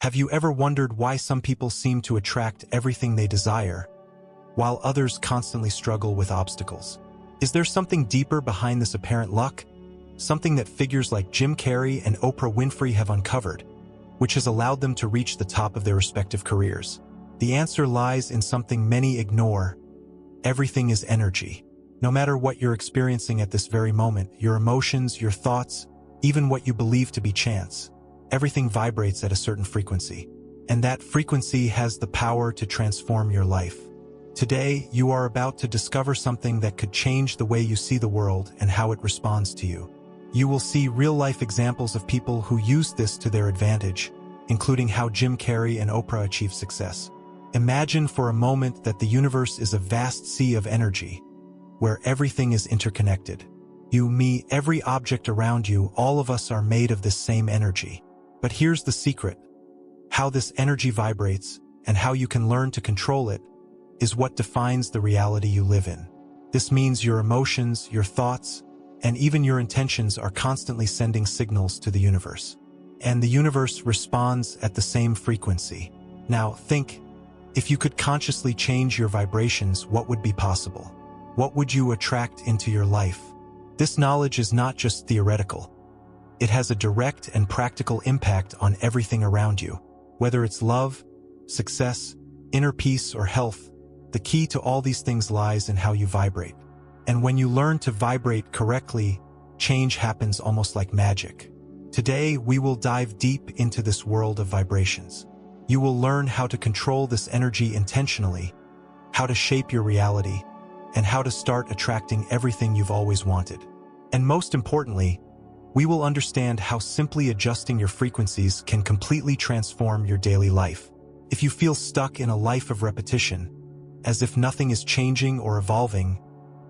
Have you ever wondered why some people seem to attract everything they desire, while others constantly struggle with obstacles? Is there something deeper behind this apparent luck? Something that figures like Jim Carrey and Oprah Winfrey have uncovered, which has allowed them to reach the top of their respective careers? The answer lies in something many ignore. Everything is energy. No matter what you're experiencing at this very moment, your emotions, your thoughts, even what you believe to be chance, everything vibrates at a certain frequency. And that frequency has the power to transform your life. Today, you are about to discover something that could change the way you see the world and how it responds to you. You will see real-life examples of people who use this to their advantage, including how Jim Carrey and Oprah achieved success. Imagine for a moment that the universe is a vast sea of energy, where everything is interconnected. You, me, every object around you, all of us are made of this same energy. But here's the secret. How this energy vibrates and how you can learn to control it is what defines the reality you live in. This means your emotions, your thoughts, and even your intentions are constantly sending signals to the universe. And the universe responds at the same frequency. Now think, if you could consciously change your vibrations, what would be possible? What would you attract into your life? This knowledge is not just theoretical. It has a direct and practical impact on everything around you. Whether it's love, success, inner peace, or health, the key to all these things lies in how you vibrate. And when you learn to vibrate correctly, change happens almost like magic. Today, we will dive deep into this world of vibrations. You will learn how to control this energy intentionally, how to shape your reality, and how to start attracting everything you've always wanted. And most importantly, we will understand how simply adjusting your frequencies can completely transform your daily life. If you feel stuck in a life of repetition, as if nothing is changing or evolving,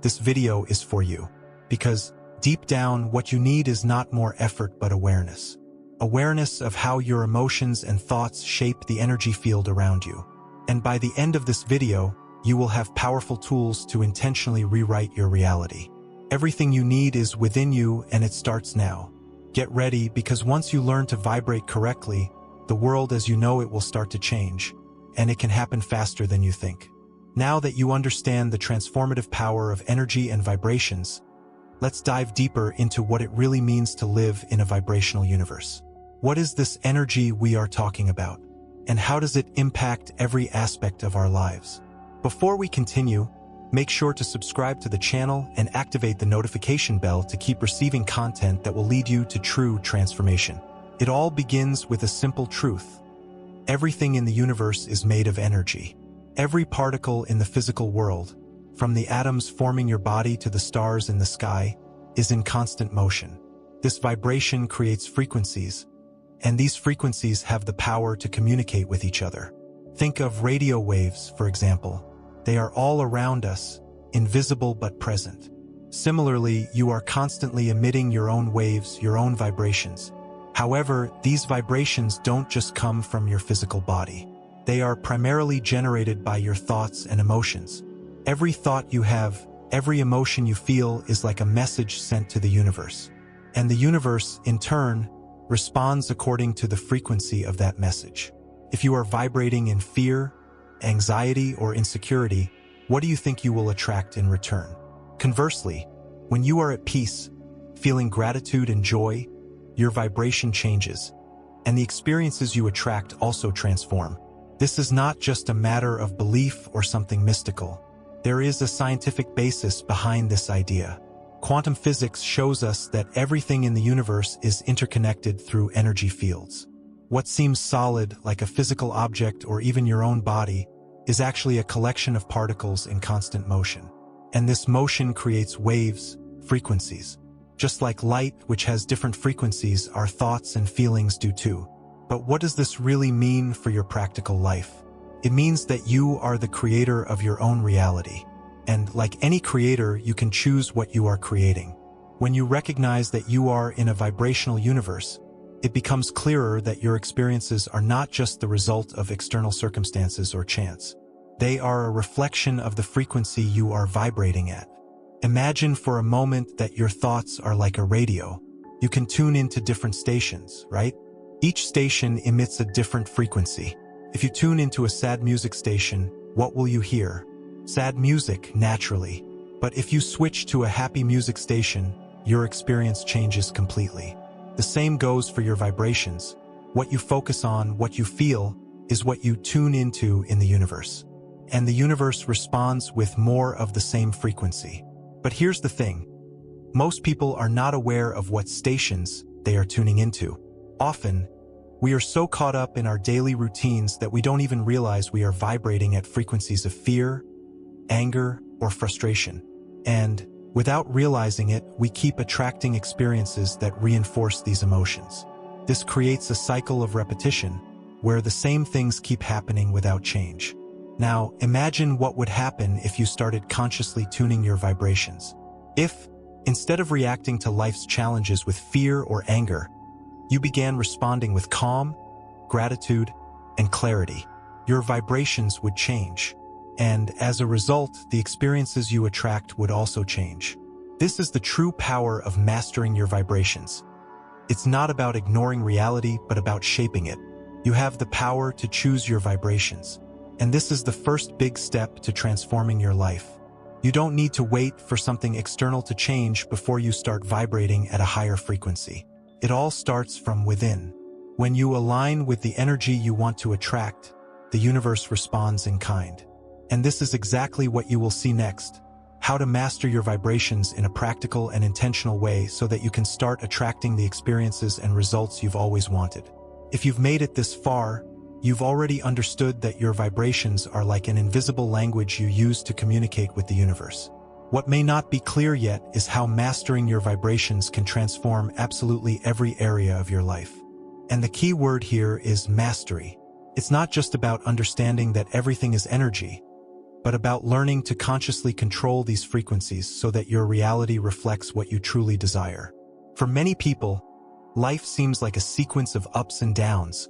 this video is for you. Because deep down, what you need is not more effort but awareness. Awareness of how your emotions and thoughts shape the energy field around you. And by the end of this video, you will have powerful tools to intentionally rewrite your reality. Everything you need is within you, and it starts now. Get ready, because once you learn to vibrate correctly, the world as you know it will start to change, and it can happen faster than you think. Now that you understand the transformative power of energy and vibrations, let's dive deeper into what it really means to live in a vibrational universe. What is this energy we are talking about? And how does it impact every aspect of our lives? Before we continue, make sure to subscribe to the channel and activate the notification bell to keep receiving content that will lead you to true transformation. It all begins with a simple truth. Everything in the universe is made of energy. Every particle in the physical world, from the atoms forming your body to the stars in the sky, is in constant motion. This vibration creates frequencies, and these frequencies have the power to communicate with each other. Think of radio waves, for example. They are all around us, invisible but present. Similarly, you are constantly emitting your own waves, your own vibrations. However, these vibrations don't just come from your physical body. They are primarily generated by your thoughts and emotions. Every thought you have, every emotion you feel is like a message sent to the universe. And the universe, in turn, responds according to the frequency of that message. If you are vibrating in fear, anxiety, or insecurity, what do you think you will attract in return? Conversely, when you are at peace, feeling gratitude and joy, your vibration changes, and the experiences you attract also transform. This is not just a matter of belief or something mystical. There is a scientific basis behind this idea. Quantum physics shows us that everything in the universe is interconnected through energy fields. What seems solid, like a physical object or even your own body, is actually a collection of particles in constant motion. And this motion creates waves, frequencies. Just like light, which has different frequencies, our thoughts and feelings do too. But what does this really mean for your practical life? It means that you are the creator of your own reality. And like any creator, you can choose what you are creating. When you recognize that you are in a vibrational universe, it becomes clearer that your experiences are not just the result of external circumstances or chance. They are a reflection of the frequency you are vibrating at. Imagine for a moment that your thoughts are like a radio. You can tune into different stations, right? Each station emits a different frequency. If you tune into a sad music station, what will you hear? Sad music, naturally. But if you switch to a happy music station, your experience changes completely. The same goes for your vibrations. What you focus on, what you feel, is what you tune into in the universe. And the universe responds with more of the same frequency. But here's the thing. Most people are not aware of what stations they are tuning into. Often, we are so caught up in our daily routines that we don't even realize we are vibrating at frequencies of fear, anger, or frustration. And, without realizing it, we keep attracting experiences that reinforce these emotions. This creates a cycle of repetition, where the same things keep happening without change. Now, imagine what would happen if you started consciously tuning your vibrations. If, instead of reacting to life's challenges with fear or anger, you began responding with calm, gratitude, and clarity, your vibrations would change. And as a result, the experiences you attract would also change. This is the true power of mastering your vibrations. It's not about ignoring reality, but about shaping it. You have the power to choose your vibrations. And this is the first big step to transforming your life. You don't need to wait for something external to change before you start vibrating at a higher frequency. It all starts from within. When you align with the energy you want to attract, the universe responds in kind. And this is exactly what you will see next. How to master your vibrations in a practical and intentional way so that you can start attracting the experiences and results you've always wanted. If you've made it this far, you've already understood that your vibrations are like an invisible language you use to communicate with the universe. What may not be clear yet is how mastering your vibrations can transform absolutely every area of your life. And the key word here is mastery. It's not just about understanding that everything is energy, but about learning to consciously control these frequencies so that your reality reflects what you truly desire. For many people, life seems like a sequence of ups and downs,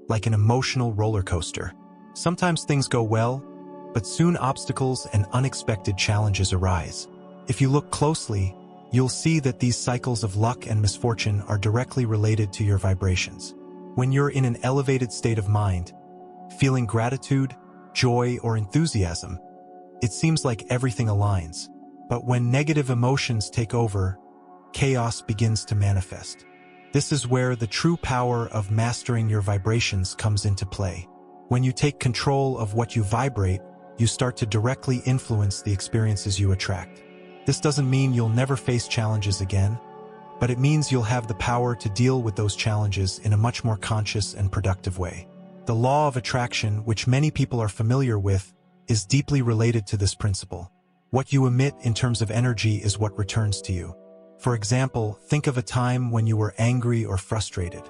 like an emotional roller coaster. Sometimes things go well, but soon obstacles and unexpected challenges arise. If you look closely, you'll see that these cycles of luck and misfortune are directly related to your vibrations. When you're in an elevated state of mind, feeling gratitude, joy, or enthusiasm, it seems like everything aligns. But when negative emotions take over, chaos begins to manifest. This is where the true power of mastering your vibrations comes into play. When you take control of what you vibrate, you start to directly influence the experiences you attract. This doesn't mean you'll never face challenges again, but it means you'll have the power to deal with those challenges in a much more conscious and productive way. The law of attraction, which many people are familiar with, is deeply related to this principle. What you emit in terms of energy is what returns to you. For example, think of a time when you were angry or frustrated.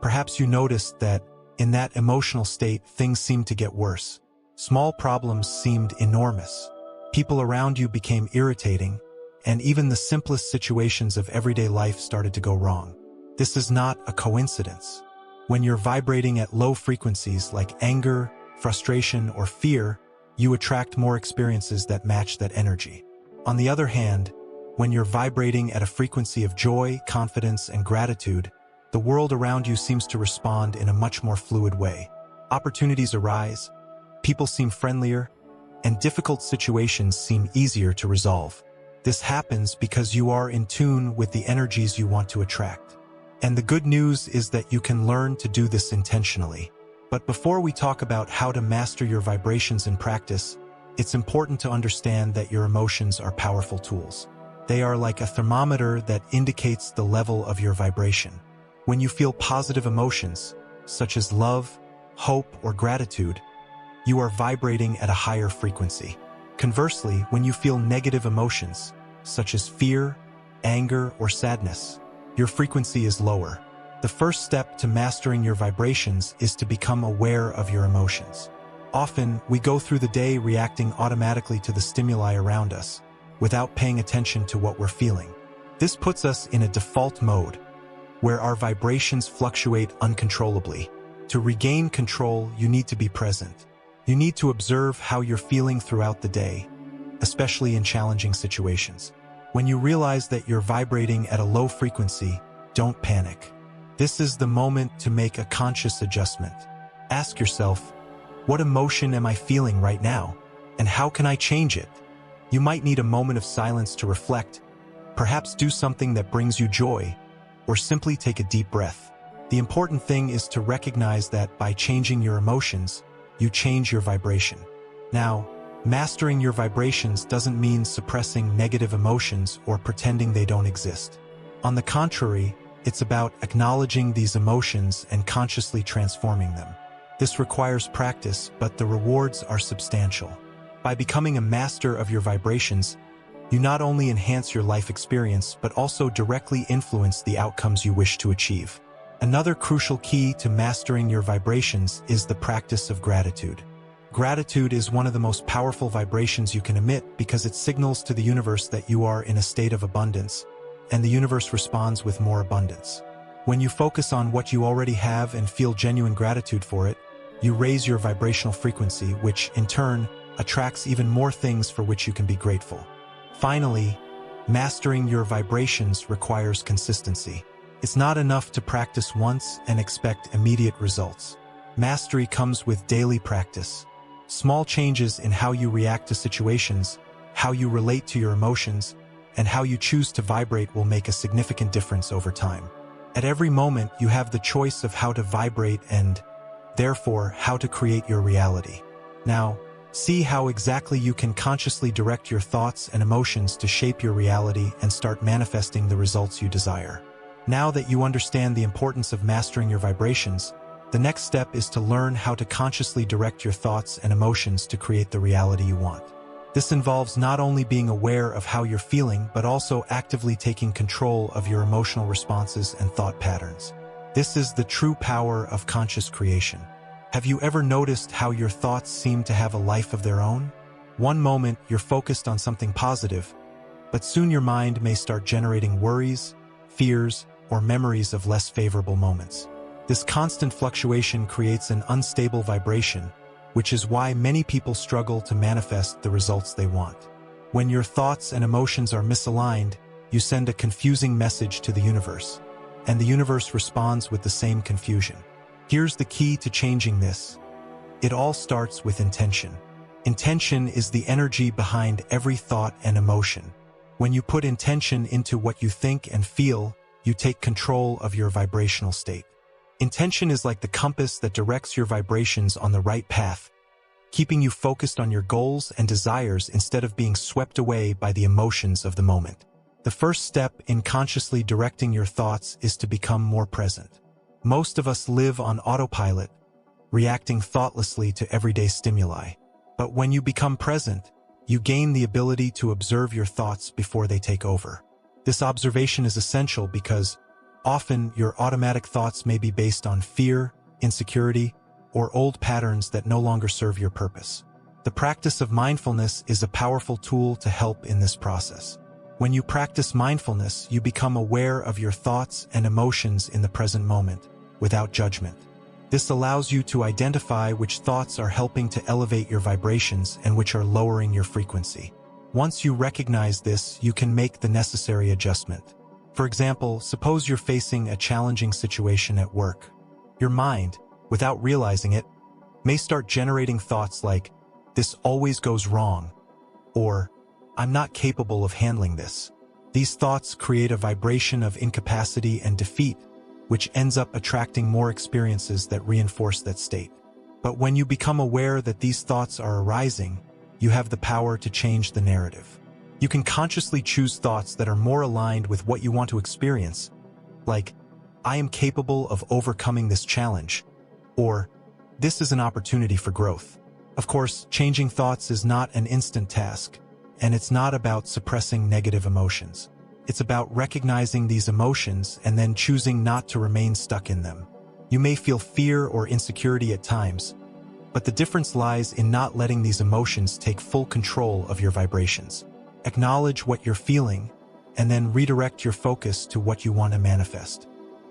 Perhaps you noticed that, in that emotional state, things seemed to get worse. Small problems seemed enormous. People around you became irritating, and even the simplest situations of everyday life started to go wrong. This is not a coincidence. When you're vibrating at low frequencies like anger, frustration, or fear, you attract more experiences that match that energy. On the other hand, when you're vibrating at a frequency of joy, confidence, and gratitude, the world around you seems to respond in a much more fluid way. Opportunities arise, people seem friendlier, and difficult situations seem easier to resolve. This happens because you are in tune with the energies you want to attract. And the good news is that you can learn to do this intentionally. But before we talk about how to master your vibrations in practice, it's important to understand that your emotions are powerful tools. They are like a thermometer that indicates the level of your vibration. When you feel positive emotions, such as love, hope, or gratitude, you are vibrating at a higher frequency. Conversely, when you feel negative emotions, such as fear, anger, or sadness, your frequency is lower. The first step to mastering your vibrations is to become aware of your emotions. Often, we go through the day reacting automatically to the stimuli around us, without paying attention to what we're feeling. This puts us in a default mode, where our vibrations fluctuate uncontrollably. To regain control, you need to be present. You need to observe how you're feeling throughout the day, especially in challenging situations. When you realize that you're vibrating at a low frequency, don't panic. This is the moment to make a conscious adjustment. Ask yourself, what emotion am I feeling right now? And how can I change it? You might need a moment of silence to reflect, perhaps do something that brings you joy, or simply take a deep breath. The important thing is to recognize that by changing your emotions, you change your vibration. Now, mastering your vibrations doesn't mean suppressing negative emotions or pretending they don't exist. On the contrary, it's about acknowledging these emotions and consciously transforming them. This requires practice, but the rewards are substantial. By becoming a master of your vibrations, you not only enhance your life experience, but also directly influence the outcomes you wish to achieve. Another crucial key to mastering your vibrations is the practice of gratitude. Gratitude is one of the most powerful vibrations you can emit because it signals to the universe that you are in a state of abundance, and the universe responds with more abundance. When you focus on what you already have and feel genuine gratitude for it, you raise your vibrational frequency, which, in turn, attracts even more things for which you can be grateful. Finally, mastering your vibrations requires consistency. It's not enough to practice once and expect immediate results. Mastery comes with daily practice. Small changes in how you react to situations, how you relate to your emotions, and how you choose to vibrate will make a significant difference over time. At every moment, you have the choice of how to vibrate and, therefore, how to create your reality. Now, see how exactly you can consciously direct your thoughts and emotions to shape your reality and start manifesting the results you desire. Now that you understand the importance of mastering your vibrations, the next step is to learn how to consciously direct your thoughts and emotions to create the reality you want. This involves not only being aware of how you're feeling, but also actively taking control of your emotional responses and thought patterns. This is the true power of conscious creation. Have you ever noticed how your thoughts seem to have a life of their own? One moment you're focused on something positive, but soon your mind may start generating worries, fears, or memories of less favorable moments. This constant fluctuation creates an unstable vibration, which is why many people struggle to manifest the results they want. When your thoughts and emotions are misaligned, you send a confusing message to the universe, and the universe responds with the same confusion. Here's the key to changing this. It all starts with intention. Intention is the energy behind every thought and emotion. When you put intention into what you think and feel, you take control of your vibrational state. Intention is like the compass that directs your vibrations on the right path, keeping you focused on your goals and desires instead of being swept away by the emotions of the moment. The first step in consciously directing your thoughts is to become more present. Most of us live on autopilot, reacting thoughtlessly to everyday stimuli. But when you become present, you gain the ability to observe your thoughts before they take over. This observation is essential because often your automatic thoughts may be based on fear, insecurity, or old patterns that no longer serve your purpose. The practice of mindfulness is a powerful tool to help in this process. When you practice mindfulness, you become aware of your thoughts and emotions in the present moment, without judgment. This allows you to identify which thoughts are helping to elevate your vibrations and which are lowering your frequency. Once you recognize this, you can make the necessary adjustment. For example, suppose you're facing a challenging situation at work. Your mind, without realizing it, may start generating thoughts like, "This always goes wrong," or "I'm not capable of handling this." These thoughts create a vibration of incapacity and defeat, which ends up attracting more experiences that reinforce that state. But when you become aware that these thoughts are arising, you have the power to change the narrative. You can consciously choose thoughts that are more aligned with what you want to experience, like, "I am capable of overcoming this challenge," or "This is an opportunity for growth." Of course, changing thoughts is not an instant task, and it's not about suppressing negative emotions. It's about recognizing these emotions and then choosing not to remain stuck in them. You may feel fear or insecurity at times, but the difference lies in not letting these emotions take full control of your vibrations. Acknowledge what you're feeling, and then redirect your focus to what you want to manifest.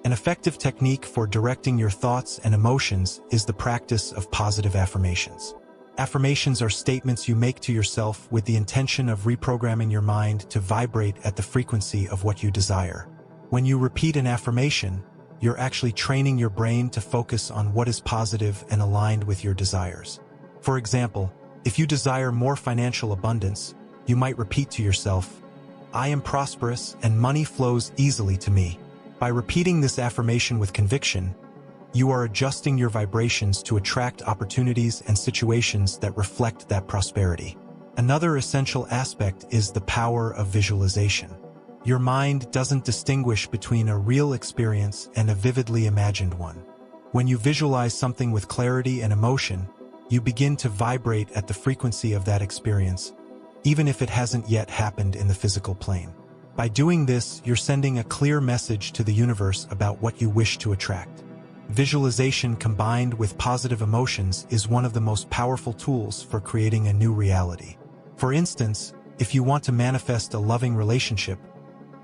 An effective technique for directing your thoughts and emotions is the practice of positive affirmations. Affirmations are statements you make to yourself with the intention of reprogramming your mind to vibrate at the frequency of what you desire. When you repeat an affirmation, you're actually training your brain to focus on what is positive and aligned with your desires. For example, if you desire more financial abundance, you might repeat to yourself, "I am prosperous and money flows easily to me." By repeating this affirmation with conviction, you are adjusting your vibrations to attract opportunities and situations that reflect that prosperity. Another essential aspect is the power of visualization. Your mind doesn't distinguish between a real experience and a vividly imagined one. When you visualize something with clarity and emotion, you begin to vibrate at the frequency of that experience, even if it hasn't yet happened in the physical plane. By doing this, you're sending a clear message to the universe about what you wish to attract. Visualization combined with positive emotions is one of the most powerful tools for creating a new reality. For instance, if you want to manifest a loving relationship,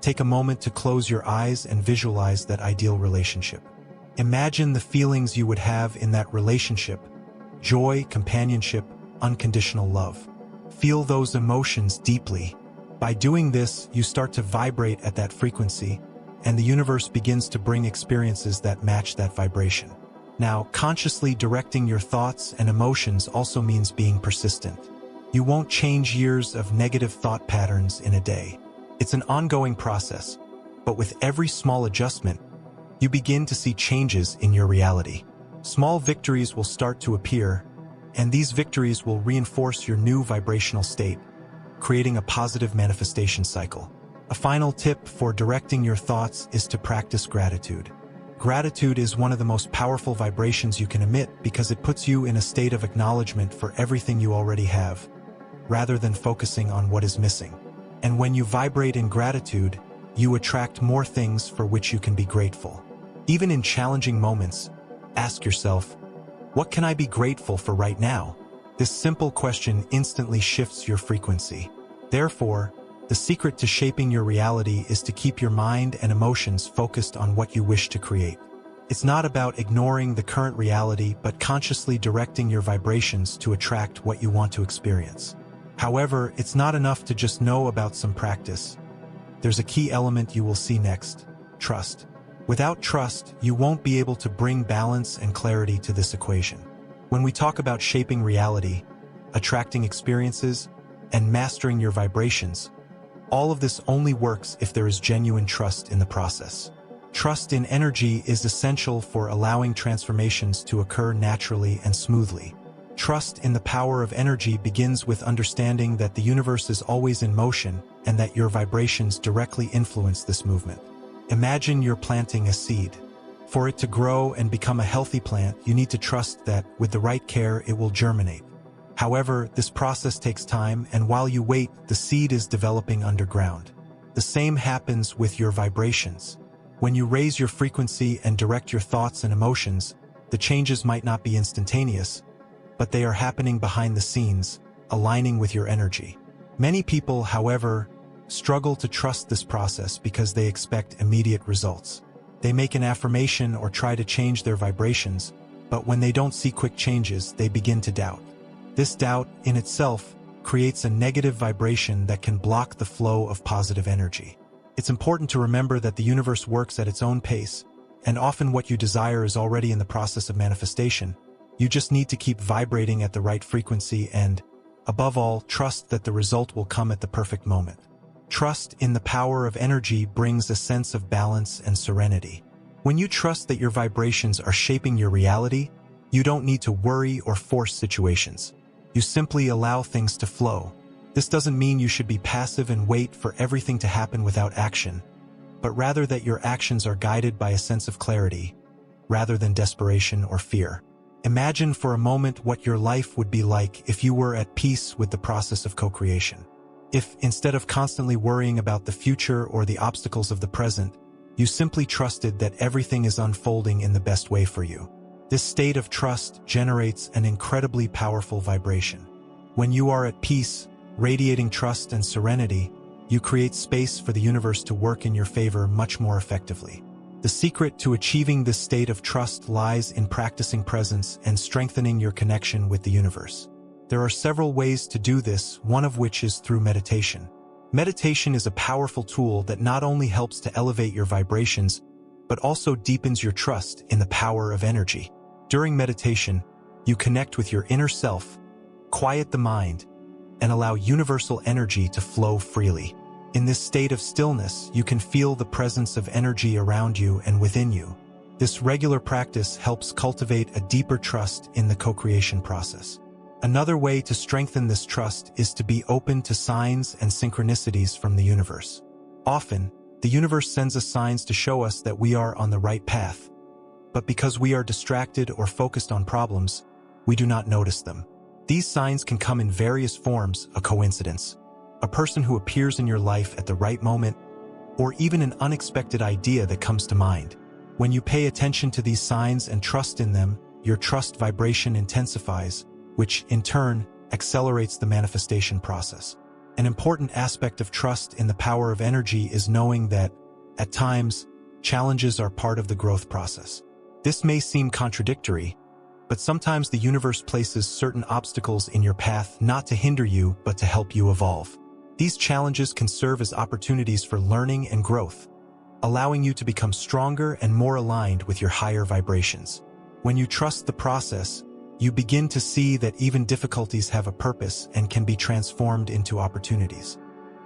take a moment to close your eyes and visualize that ideal relationship. Imagine the feelings you would have in that relationship: joy, companionship, unconditional love. Feel those emotions deeply. By doing this, you start to vibrate at that frequency, and the universe begins to bring experiences that match that vibration. Now, consciously directing your thoughts and emotions also means being persistent. You won't change years of negative thought patterns in a day. It's an ongoing process, but with every small adjustment, you begin to see changes in your reality. Small victories will start to appear, and these victories will reinforce your new vibrational state, creating a positive manifestation cycle. A final tip for directing your thoughts is to practice gratitude. Gratitude is one of the most powerful vibrations you can emit because it puts you in a state of acknowledgement for everything you already have, rather than focusing on what is missing. And when you vibrate in gratitude, you attract more things for which you can be grateful. Even in challenging moments, ask yourself, what can I be grateful for right now? This simple question instantly shifts your frequency. Therefore, the secret to shaping your reality is to keep your mind and emotions focused on what you wish to create. It's not about ignoring the current reality, but consciously directing your vibrations to attract what you want to experience. However, it's not enough to just know about some practice. There's a key element you will see next: trust. Without trust, you won't be able to bring balance and clarity to this equation. When we talk about shaping reality, attracting experiences, and mastering your vibrations, all of this only works if there is genuine trust in the process. Trust in energy is essential for allowing transformations to occur naturally and smoothly. Trust in the power of energy begins with understanding that the universe is always in motion and that your vibrations directly influence this movement. Imagine you're planting a seed. For it to grow and become a healthy plant, you need to trust that, with the right care, it will germinate. However, this process takes time, and while you wait, the seed is developing underground. The same happens with your vibrations. When you raise your frequency and direct your thoughts and emotions, the changes might not be instantaneous, but they are happening behind the scenes, aligning with your energy. Many people, however, struggle to trust this process because they expect immediate results. They make an affirmation or try to change their vibrations, but when they don't see quick changes, they begin to doubt. This doubt, in itself, creates a negative vibration that can block the flow of positive energy. It's important to remember that the universe works at its own pace, and often what you desire is already in the process of manifestation. You just need to keep vibrating at the right frequency and, above all, trust that the result will come at the perfect moment. Trust in the power of energy brings a sense of balance and serenity. When you trust that your vibrations are shaping your reality, you don't need to worry or force situations. You simply allow things to flow. This doesn't mean you should be passive and wait for everything to happen without action, but rather that your actions are guided by a sense of clarity, rather than desperation or fear. Imagine for a moment what your life would be like if you were at peace with the process of co-creation. If, instead of constantly worrying about the future or the obstacles of the present, you simply trusted that everything is unfolding in the best way for you. This state of trust generates an incredibly powerful vibration. When you are at peace, radiating trust and serenity, you create space for the universe to work in your favor much more effectively. The secret to achieving this state of trust lies in practicing presence and strengthening your connection with the universe. There are several ways to do this, one of which is through meditation. Meditation is a powerful tool that not only helps to elevate your vibrations, but also deepens your trust in the power of energy. During meditation, you connect with your inner self, quiet the mind, and allow universal energy to flow freely. In this state of stillness, you can feel the presence of energy around you and within you. This regular practice helps cultivate a deeper trust in the co-creation process. Another way to strengthen this trust is to be open to signs and synchronicities from the universe. Often, the universe sends us signs to show us that we are on the right path. But because we are distracted or focused on problems, we do not notice them. These signs can come in various forms: a coincidence, a person who appears in your life at the right moment, or even an unexpected idea that comes to mind. When you pay attention to these signs and trust in them, your trust vibration intensifies, which, in turn, accelerates the manifestation process. An important aspect of trust in the power of energy is knowing that, at times, challenges are part of the growth process. This may seem contradictory, but sometimes the universe places certain obstacles in your path not to hinder you but to help you evolve. These challenges can serve as opportunities for learning and growth, allowing you to become stronger and more aligned with your higher vibrations. When you trust the process, you begin to see that even difficulties have a purpose and can be transformed into opportunities.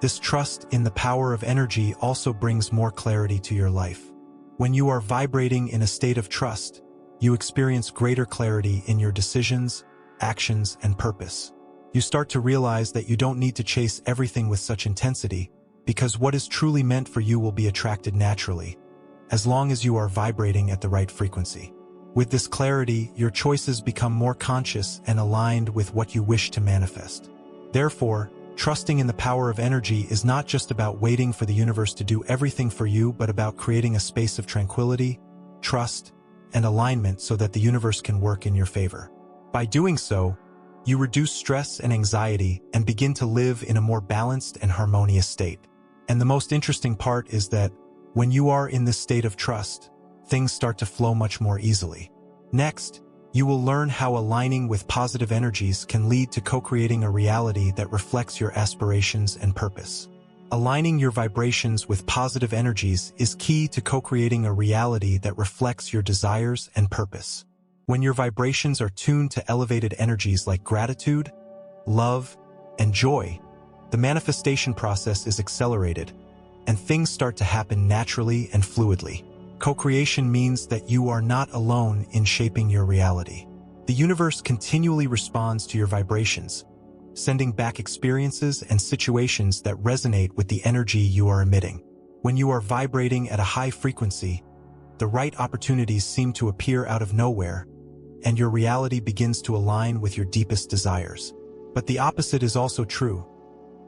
This trust in the power of energy also brings more clarity to your life. When you are vibrating in a state of trust, you experience greater clarity in your decisions, actions, and purpose. You start to realize that you don't need to chase everything with such intensity, because what is truly meant for you will be attracted naturally, as long as you are vibrating at the right frequency. With this clarity, your choices become more conscious and aligned with what you wish to manifest. Therefore, trusting in the power of energy is not just about waiting for the universe to do everything for you, but about creating a space of tranquility, trust, and alignment so that the universe can work in your favor. By doing so, you reduce stress and anxiety and begin to live in a more balanced and harmonious state. And the most interesting part is that, when you are in this state of trust, things start to flow much more easily. Next, you will learn how aligning with positive energies can lead to co-creating a reality that reflects your aspirations and purpose. Aligning your vibrations with positive energies is key to co-creating a reality that reflects your desires and purpose. When your vibrations are tuned to elevated energies like gratitude, love, and joy, the manifestation process is accelerated, and things start to happen naturally and fluidly. Co-creation means that you are not alone in shaping your reality. The universe continually responds to your vibrations, sending back experiences and situations that resonate with the energy you are emitting. When you are vibrating at a high frequency, the right opportunities seem to appear out of nowhere, and your reality begins to align with your deepest desires. But the opposite is also true.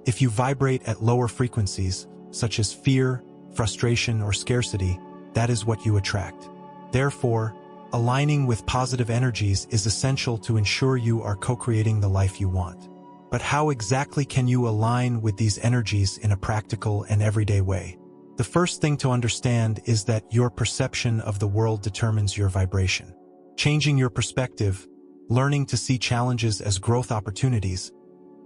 If you vibrate at lower frequencies, such as fear, frustration, or scarcity, that is what you attract. Therefore, aligning with positive energies is essential to ensure you are co-creating the life you want. But how exactly can you align with these energies in a practical and everyday way? The first thing to understand is that your perception of the world determines your vibration. Changing your perspective, learning to see challenges as growth opportunities,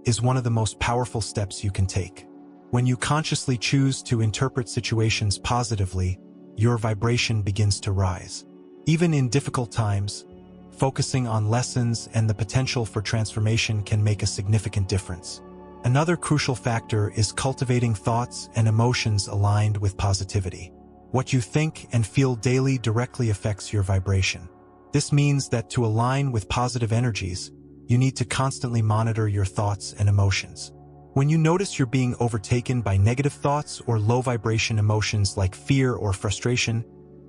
is one of the most powerful steps you can take. When you consciously choose to interpret situations positively, your vibration begins to rise. Even in difficult times, focusing on lessons and the potential for transformation can make a significant difference. Another crucial factor is cultivating thoughts and emotions aligned with positivity. What you think and feel daily directly affects your vibration. This means that to align with positive energies, you need to constantly monitor your thoughts and emotions. When you notice you're being overtaken by negative thoughts or low vibration emotions like fear or frustration,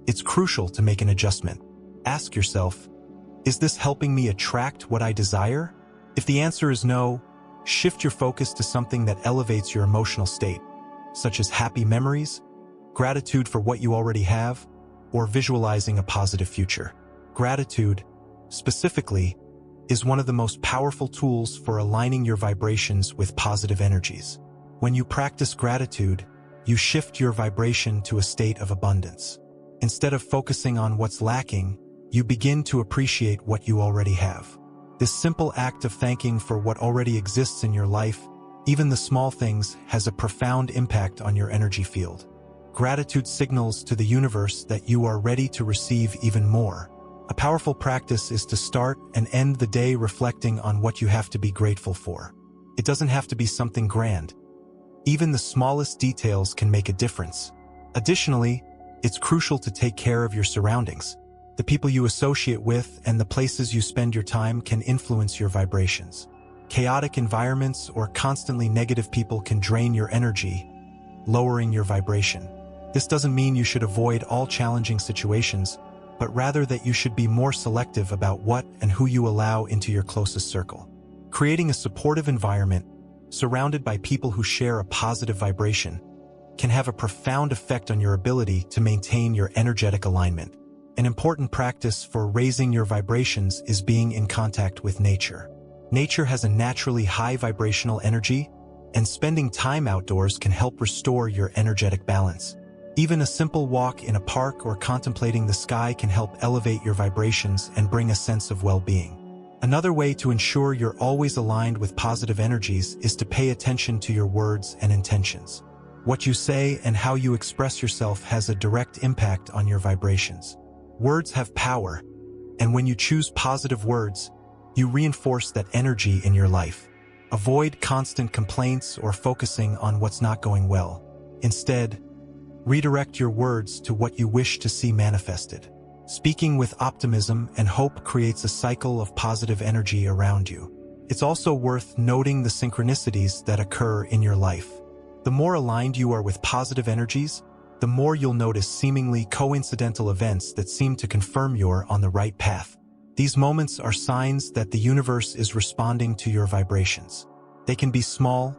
it's crucial to make an adjustment. Ask yourself, is this helping me attract what I desire? If the answer is no, shift your focus to something that elevates your emotional state, such as happy memories, gratitude for what you already have, or visualizing a positive future. Gratitude, specifically, is one of the most powerful tools for aligning your vibrations with positive energies. When you practice gratitude, you shift your vibration to a state of abundance. Instead of focusing on what's lacking, you begin to appreciate what you already have. This simple act of thanking for what already exists in your life, even the small things, has a profound impact on your energy field. Gratitude signals to the universe that you are ready to receive even more. A powerful practice is to start and end the day reflecting on what you have to be grateful for. It doesn't have to be something grand. Even the smallest details can make a difference. Additionally, it's crucial to take care of your surroundings. The people you associate with and the places you spend your time can influence your vibrations. Chaotic environments or constantly negative people can drain your energy, lowering your vibration. This doesn't mean you should avoid all challenging situations, but rather that you should be more selective about what and who you allow into your closest circle. Creating a supportive environment, surrounded by people who share a positive vibration, can have a profound effect on your ability to maintain your energetic alignment. An important practice for raising your vibrations is being in contact with nature. Nature has a naturally high vibrational energy, and spending time outdoors can help restore your energetic balance. Even a simple walk in a park or contemplating the sky can help elevate your vibrations and bring a sense of well-being. Another way to ensure you're always aligned with positive energies is to pay attention to your words and intentions. What you say and how you express yourself has a direct impact on your vibrations. Words have power, and when you choose positive words, you reinforce that energy in your life. Avoid constant complaints or focusing on what's not going well. Instead, redirect your words to what you wish to see manifested. Speaking with optimism and hope creates a cycle of positive energy around you. It's also worth noting the synchronicities that occur in your life. The more aligned you are with positive energies, the more you'll notice seemingly coincidental events that seem to confirm you're on the right path. These moments are signs that the universe is responding to your vibrations. They can be small,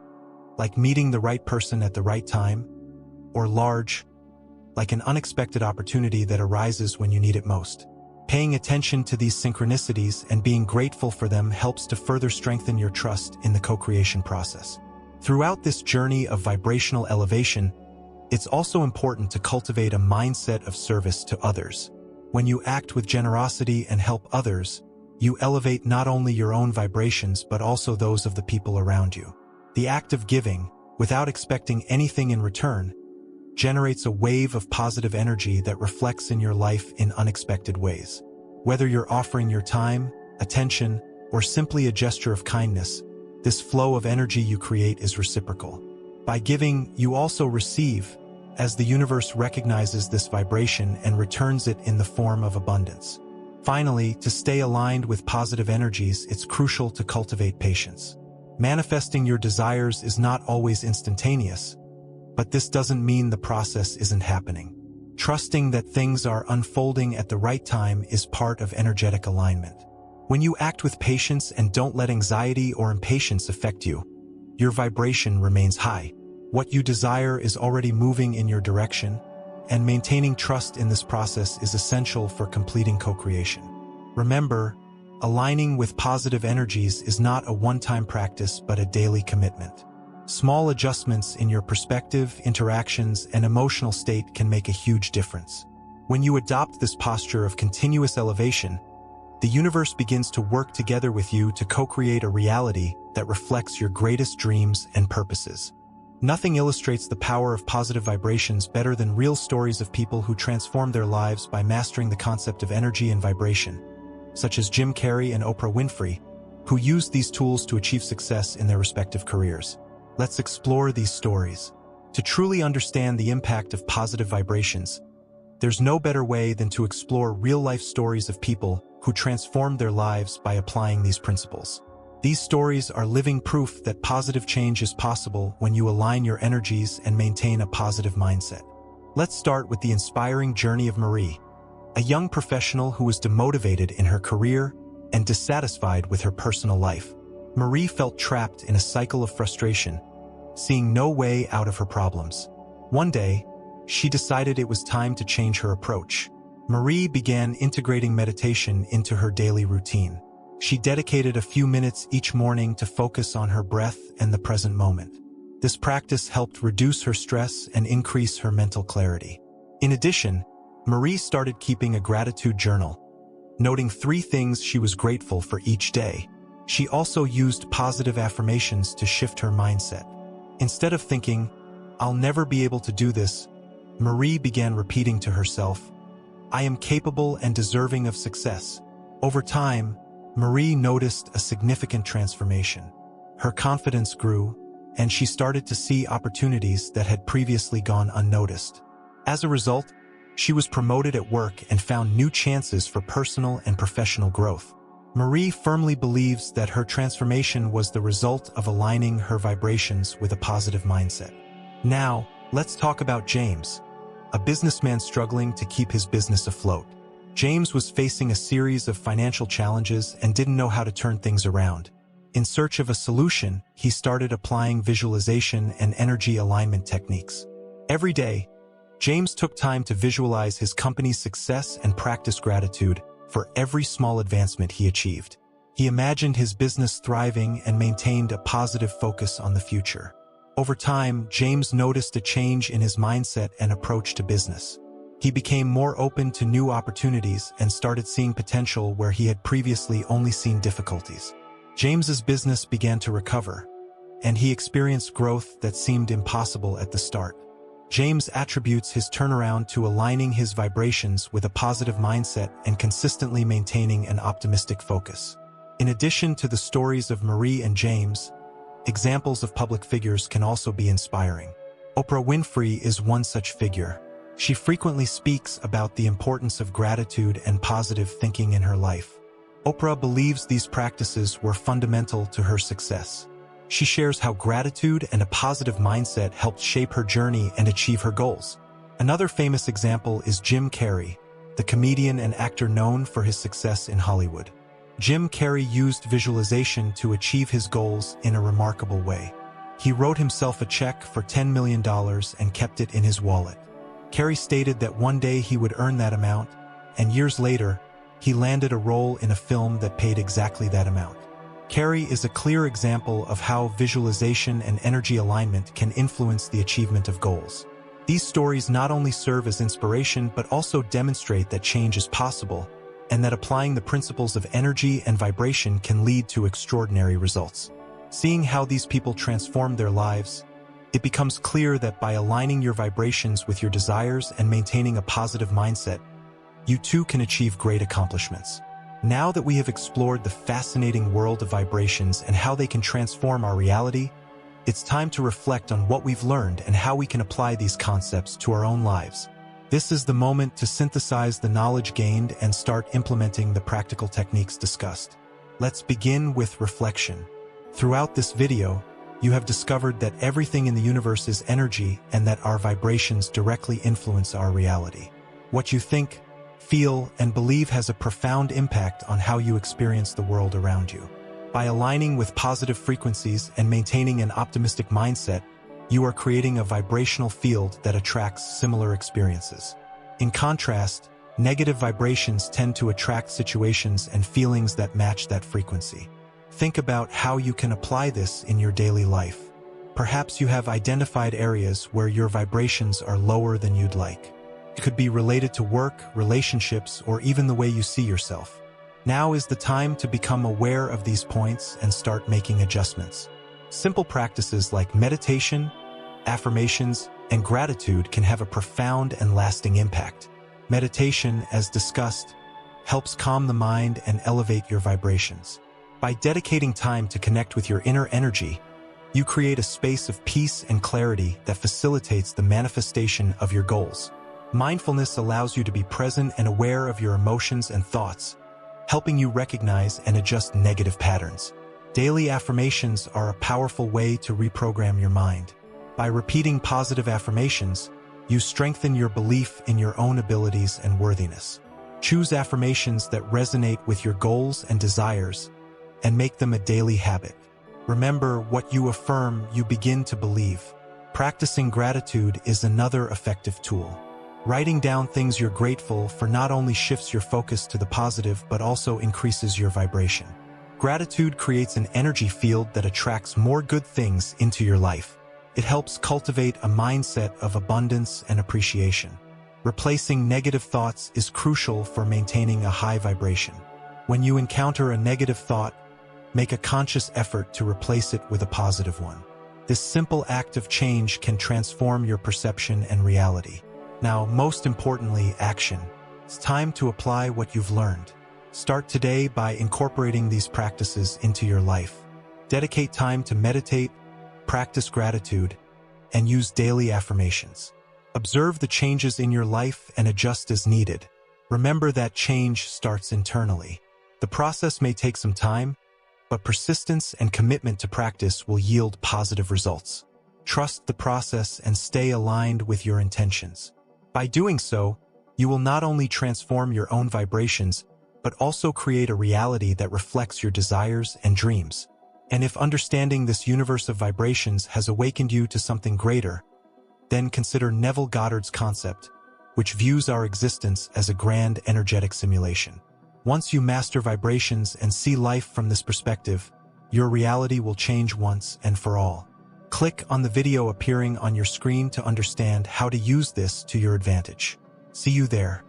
like meeting the right person at the right time, or large, like an unexpected opportunity that arises when you need it most. Paying attention to these synchronicities and being grateful for them helps to further strengthen your trust in the co-creation process. Throughout this journey of vibrational elevation, it's also important to cultivate a mindset of service to others. When you act with generosity and help others, you elevate not only your own vibrations but also those of the people around you. The act of giving, without expecting anything in return, generates a wave of positive energy that reflects in your life in unexpected ways. Whether you're offering your time, attention, or simply a gesture of kindness, this flow of energy you create is reciprocal. By giving, you also receive, as the universe recognizes this vibration and returns it in the form of abundance. Finally, to stay aligned with positive energies, it's crucial to cultivate patience. Manifesting your desires is not always instantaneous, but this doesn't mean the process isn't happening. Trusting that things are unfolding at the right time is part of energetic alignment. When you act with patience and don't let anxiety or impatience affect you, your vibration remains high. What you desire is already moving in your direction, and maintaining trust in this process is essential for completing co-creation. Remember, aligning with positive energies is not a one-time practice but a daily commitment. Small adjustments in your perspective, interactions, and emotional state can make a huge difference. When you adopt this posture of continuous elevation, the universe begins to work together with you to co-create a reality that reflects your greatest dreams and purposes. Nothing illustrates the power of positive vibrations better than real stories of people who transformed their lives by mastering the concept of energy and vibration, such as Jim Carrey and Oprah Winfrey, who used these tools to achieve success in their respective careers. Let's explore these stories. To truly understand the impact of positive vibrations, there's no better way than to explore real-life stories of people who transformed their lives by applying these principles. These stories are living proof that positive change is possible when you align your energies and maintain a positive mindset. Let's start with the inspiring journey of Marie, a young professional who was demotivated in her career and dissatisfied with her personal life. Marie felt trapped in a cycle of frustration, seeing no way out of her problems. One day, she decided it was time to change her approach. Marie began integrating meditation into her daily routine. She dedicated a few minutes each morning to focus on her breath and the present moment. This practice helped reduce her stress and increase her mental clarity. In addition, Marie started keeping a gratitude journal, noting 3 things she was grateful for each day. She also used positive affirmations to shift her mindset. Instead of thinking, "I'll never be able to do this," Marie began repeating to herself, "I am capable and deserving of success." Over time, Marie noticed a significant transformation. Her confidence grew, and she started to see opportunities that had previously gone unnoticed. As a result, she was promoted at work and found new chances for personal and professional growth. Marie firmly believes that her transformation was the result of aligning her vibrations with a positive mindset. Now, let's talk about James, a businessman struggling to keep his business afloat. James was facing a series of financial challenges and didn't know how to turn things around. In search of a solution, he started applying visualization and energy alignment techniques. Every day, James took time to visualize his company's success and practice gratitude for every small advancement he achieved. He imagined his business thriving and maintained a positive focus on the future. Over time, James noticed a change in his mindset and approach to business. He became more open to new opportunities and started seeing potential where he had previously only seen difficulties. James's business began to recover, and he experienced growth that seemed impossible at the start. James attributes his turnaround to aligning his vibrations with a positive mindset and consistently maintaining an optimistic focus. In addition to the stories of Marie and James, examples of public figures can also be inspiring. Oprah Winfrey is one such figure. She frequently speaks about the importance of gratitude and positive thinking in her life. Oprah believes these practices were fundamental to her success. She shares how gratitude and a positive mindset helped shape her journey and achieve her goals. Another famous example is Jim Carrey, the comedian and actor known for his success in Hollywood. Jim Carrey used visualization to achieve his goals in a remarkable way. He wrote himself a check for $10 million and kept it in his wallet. Carrey stated that one day he would earn that amount, and years later, he landed a role in a film that paid exactly that amount. Carrey is a clear example of how visualization and energy alignment can influence the achievement of goals. These stories not only serve as inspiration but also demonstrate that change is possible and that applying the principles of energy and vibration can lead to extraordinary results. Seeing how these people transformed their lives, it becomes clear that by aligning your vibrations with your desires and maintaining a positive mindset, you too can achieve great accomplishments. Now that we have explored the fascinating world of vibrations and how they can transform our reality, it's time to reflect on what we've learned and how we can apply these concepts to our own lives. This is the moment to synthesize the knowledge gained and start implementing the practical techniques discussed. Let's begin with reflection. Throughout this video, you have discovered that everything in the universe is energy and that our vibrations directly influence our reality. What you think, feel, and believe has a profound impact on how you experience the world around you. By aligning with positive frequencies and maintaining an optimistic mindset, you are creating a vibrational field that attracts similar experiences. In contrast, negative vibrations tend to attract situations and feelings that match that frequency. Think about how you can apply this in your daily life. Perhaps you have identified areas where your vibrations are lower than you'd like. It could be related to work, relationships, or even the way you see yourself. Now is the time to become aware of these points and start making adjustments. Simple practices like meditation, affirmations, and gratitude can have a profound and lasting impact. Meditation, as discussed, helps calm the mind and elevate your vibrations. By dedicating time to connect with your inner energy, you create a space of peace and clarity that facilitates the manifestation of your goals. Mindfulness allows you to be present and aware of your emotions and thoughts, helping you recognize and adjust negative patterns. Daily affirmations are a powerful way to reprogram your mind. By repeating positive affirmations, you strengthen your belief in your own abilities and worthiness. Choose affirmations that resonate with your goals and desires, and make them a daily habit. Remember, what you affirm, you begin to believe. Practicing gratitude is another effective tool. Writing down things you're grateful for not only shifts your focus to the positive but also increases your vibration. Gratitude creates an energy field that attracts more good things into your life. It helps cultivate a mindset of abundance and appreciation. Replacing negative thoughts is crucial for maintaining a high vibration. When you encounter a negative thought, make a conscious effort to replace it with a positive one. This simple act of change can transform your perception and reality. Now, most importantly, action. It's time to apply what you've learned. Start today by incorporating these practices into your life. Dedicate time to meditate, practice gratitude, and use daily affirmations. Observe the changes in your life and adjust as needed. Remember that change starts internally. The process may take some time, but persistence and commitment to practice will yield positive results. Trust the process and stay aligned with your intentions. By doing so, you will not only transform your own vibrations, but also create a reality that reflects your desires and dreams. And if understanding this universe of vibrations has awakened you to something greater, then consider Neville Goddard's concept, which views our existence as a grand energetic simulation. Once you master vibrations and see life from this perspective, your reality will change once and for all. Click on the video appearing on your screen to understand how to use this to your advantage. See you there.